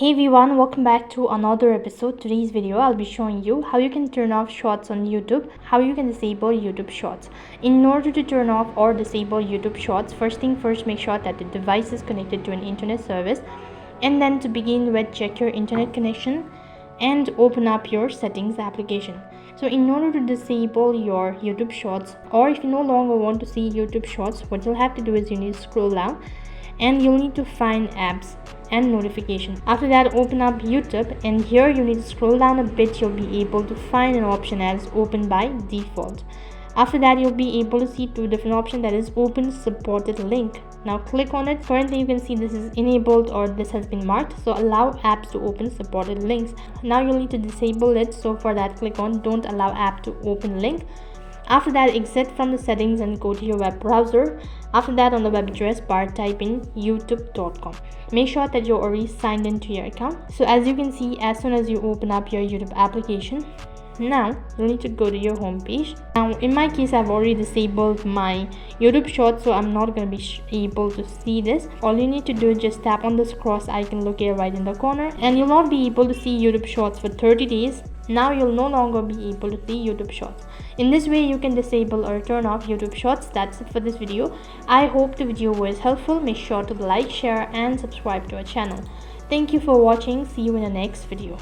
Hey everyone, welcome back to another episode. Today's video I'll be showing you how you can turn off shorts on YouTube, how you can disable YouTube shorts. In order to turn off or disable YouTube shorts, first thing first, make sure that the device is connected to an internet service, and then to begin with, check your internet connection and open up your settings application. So in order to disable your YouTube shorts, or if you no longer want to see YouTube shorts, what you'll have to do is you need to scroll down and you'll need to find apps and notification. After that, open up YouTube, and here you need to scroll down a bit. You'll be able to find an option as open by default. After that, you'll be able to see two different options, that is open supported link. Now click on it. Currently you can see this is enabled, or this has been marked, so allow apps to open supported links. Now you'll need to disable it, so for that click on don't allow app to open link. After that, exit from the settings and go to your web browser. After that, on the web address bar, type in youtube.com. Make sure that you're already signed into your account. So as you can see, as soon as you open up your YouTube application, now you'll need to go to your home page. Now in my case, I've already disabled my YouTube shorts, so I'm not going to be able to see this. All you need to do is just tap on this cross icon located right in the corner, and you'll not be able to see YouTube shorts for 30 days. Now you'll no longer be able to see YouTube shorts. In this way you can disable or turn off YouTube shorts. That's it for this video. I hope the video was helpful. Make sure to like, share and subscribe to our channel. Thank you for watching. See you in the next video.